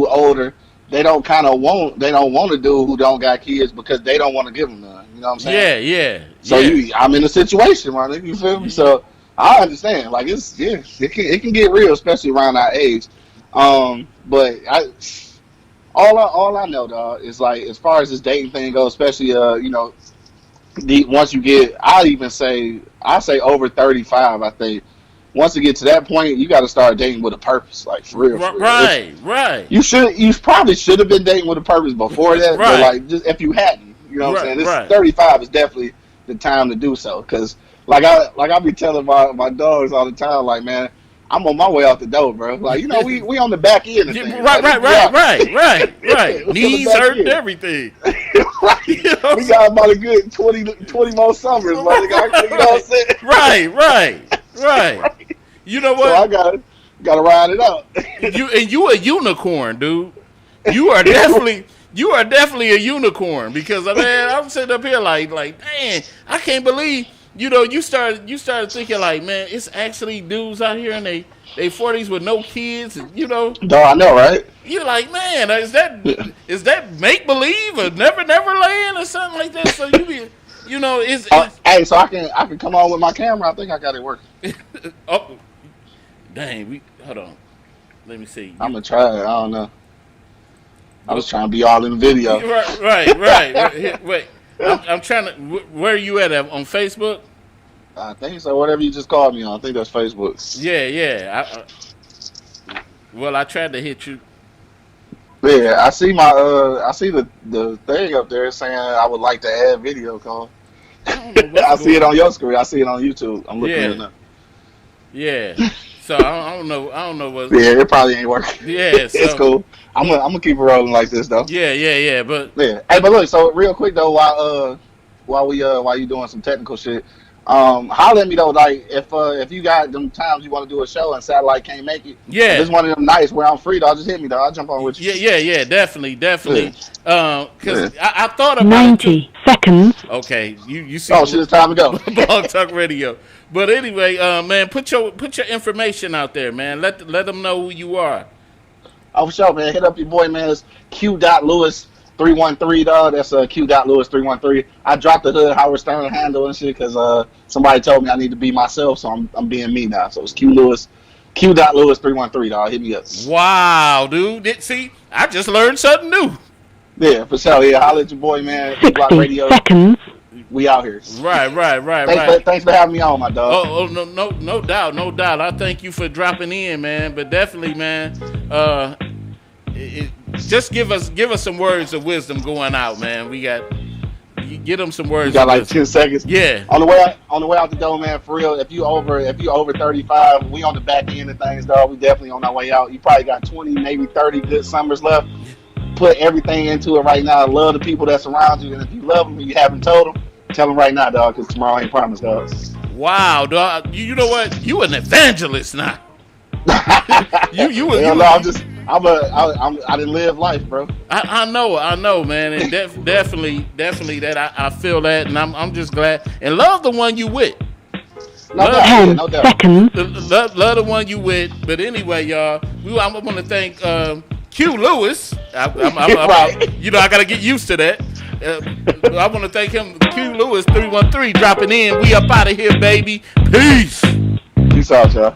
older, they don't want a dude who don't got kids because they don't want to give them none. You know what I'm saying? Yeah. So I'm in a situation, my nigga. You feel me? So I understand. Like, it can get real, especially around our age. But All I know, dog, is like as far as this dating thing goes, especially once you get, I say over 35. I think once you get to that point, you got to start dating with a purpose, like for real. Right. You probably should have been dating with a purpose before that, but like just if you hadn't, you know what I'm saying. 35 is definitely the time to do so, because like I be telling my dogs all the time, like, man, I'm on my way out the door, bro. Like, you know, we on the back end of things. Right. Knees hurt and everything. Right. You know we got about a good 20 more summers, man. You know what I'm saying? Right. You know what? So I gotta ride it out. You a unicorn, dude. You are definitely a unicorn, because man, I'm sitting up here like, man, I can't believe. You know, you started thinking like, man, it's actually dudes out here in they 40s with no kids, you know. No, I know, right? You're like, man, is that make believe or never land or something like that? So you be, you know, it's hey, so I can come on with my camera. I think I got it working. Oh, dang! Hold on. Let me see. I'm gonna try it. I don't know. I was trying to be all in the video. Right. Wait. I'm trying to. Where are you at on Facebook? I think so. Whatever you just called me on, I think that's Facebook. Yeah. Well, I tried to hit you. Yeah, I see I see the thing up there saying I would like to add video call. I see it on your screen. I see it on YouTube. I'm looking at it now. Yeah. So I don't know what. Yeah, it probably ain't working. Yeah, so, it's cool. I'm gonna keep it rolling like this though. Yeah. But yeah. Hey, but look. So real quick though, while you doing some technical shit, holler at me though. Like if you got them times you want to do a show and satellite can't make it. Yeah. If it's one of them nights where I'm free, though, just hit me though. I'll jump on with you. Yeah. Definitely. Yeah. Because I thought about 90 seconds. Okay. You see. Oh shit! It's time to go. Blog Talk Radio. But anyway, man, put your information out there, man. Let them know who you are. Oh, for sure, man. Hit up your boy, man. It's Q.Lewis313, dog. That's Q.Lewis313. I dropped the Hood Howard Stern handle and shit because somebody told me I need to be myself, so I'm being me now. So it's Q.Lewis313, dog. Hit me up. Wow, dude. See, I just learned something new. Yeah, for sure. Yeah, holla at your boy, man. 60 Radio. seconds. We out here. Right. Thanks for having me on, my dog. Oh, no doubt. I thank you for dropping in, man. But definitely, man, just give us some words of wisdom going out, man. Get them some words. You got like 10 seconds. Yeah. On the way out the door, man. For real, if you over 35, we on the back end of things, dog. We definitely on our way out. You probably got 20, maybe 30 good summers left. Put everything into it right now. Love the people that surround you, and if you love them and you haven't told them, tell them right now, dog, because tomorrow ain't promised, dog. Wow, dog. You know what? You an evangelist now. I'm just I didn't live life, bro. I know, man, and definitely that I feel that, and I'm just glad and love the one you with. No doubt. Love the one you with. But anyway, y'all, I want to thank Q Lewis. You know, I gotta get used to that. I want to thank him, Q Lewis 313, dropping in. We up out of here, baby. Peace. Peace out, y'all.